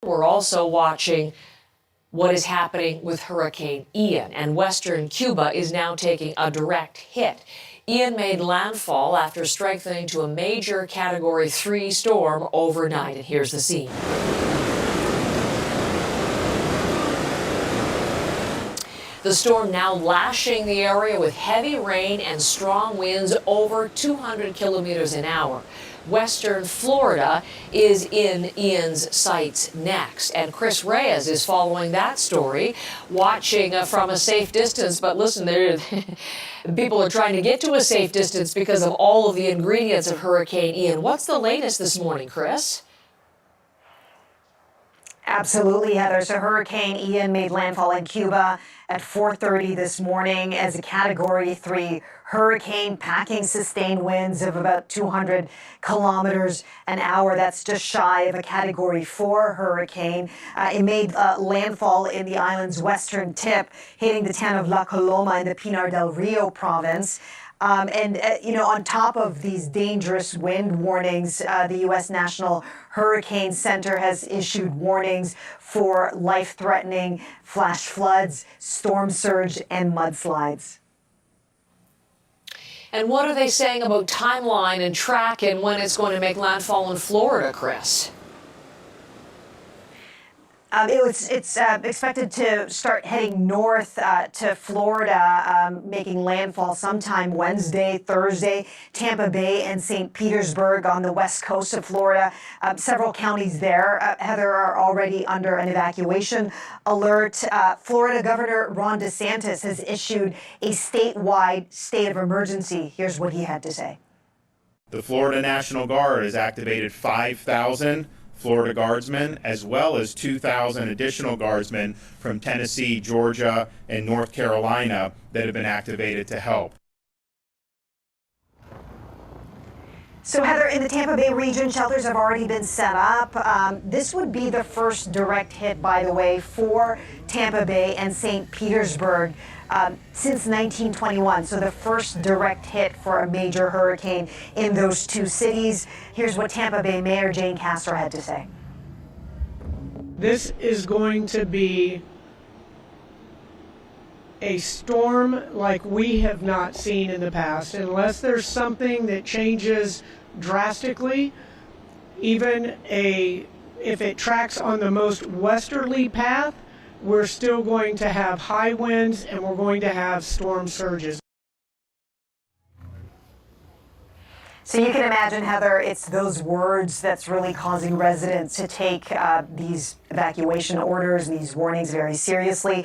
We're also watching what is happening with Hurricane Ian, and western Cuba is now taking a direct hit. Ian made landfall after strengthening to a major Category 3 storm overnight, and here's the scene. The storm now lashing the area with heavy rain and strong winds over 200 kilometers an hour. Western Florida is in Ian's sights next, and Chris Reyes is following that story, watching from a safe distance. But listen, people are trying to get to a safe distance because of all of the ingredients of Hurricane Ian. What's the latest this morning, Chris? Absolutely, Heather. So Hurricane Ian made landfall in Cuba at 4:30 this morning as a Category 3 hurricane, packing sustained winds of about 200 kilometers an hour. That's just shy of a Category 4 hurricane. It made landfall in the island's western tip, hitting the town of La Coloma in the Pinar del Rio province. On top of these dangerous wind warnings, the U.S. National Hurricane Center has issued warnings for life-threatening flash floods, storm surge, and mudslides. And what are they saying about timeline and track and when it's going to make landfall in Florida, Chris? It's expected to start heading north to Florida, making landfall sometime Wednesday, Thursday. Tampa Bay and St. Petersburg on the west coast of Florida. Several counties there, Heather, are already under an evacuation alert. Florida Governor Ron DeSantis has issued a statewide state of emergency. Here's what he had to say. The Florida National Guard has activated 5,000 Florida Guardsmen, as well as 2,000 additional Guardsmen from Tennessee, Georgia, and North Carolina that have been activated to help. So, Heather, in the Tampa Bay region, shelters have already been set up. This would be the first direct hit, by the way, for Tampa Bay and St. Petersburg since 1921. So the first direct hit for a major hurricane in those two cities. Here's what Tampa Bay Mayor Jane Castro had to say. This is going to be a storm like we have not seen in the past, unless there's something that changes drastically. Even if it tracks on the most westerly path, we're still going to have high winds and we're going to have storm surges. So you can imagine, Heather, it's those words that's really causing residents to take these evacuation orders and these warnings very seriously.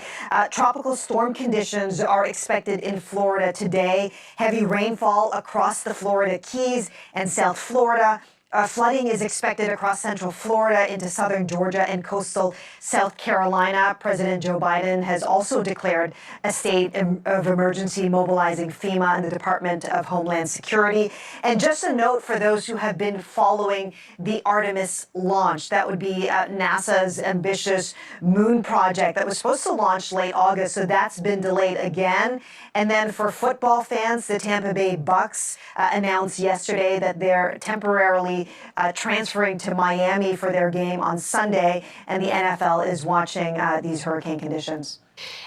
Tropical storm conditions are expected in Florida today. Heavy rainfall across the Florida Keys and South Florida. Flooding is expected across central Florida into southern Georgia and coastal South Carolina. President Joe Biden has also declared a state of emergency, mobilizing FEMA and the Department of Homeland Security. And just a note for those who have been following the Artemis launch, that would be NASA's ambitious moon project that was supposed to launch late August, so that's been delayed again. And then for football fans, the Tampa Bay Bucks announced yesterday that they're temporarily transferring to Miami for their game on Sunday, and the NFL is watching these hurricane conditions.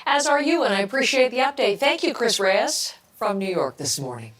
As are you, and I appreciate the update. Thank you, Chris Reyes, from New York this morning.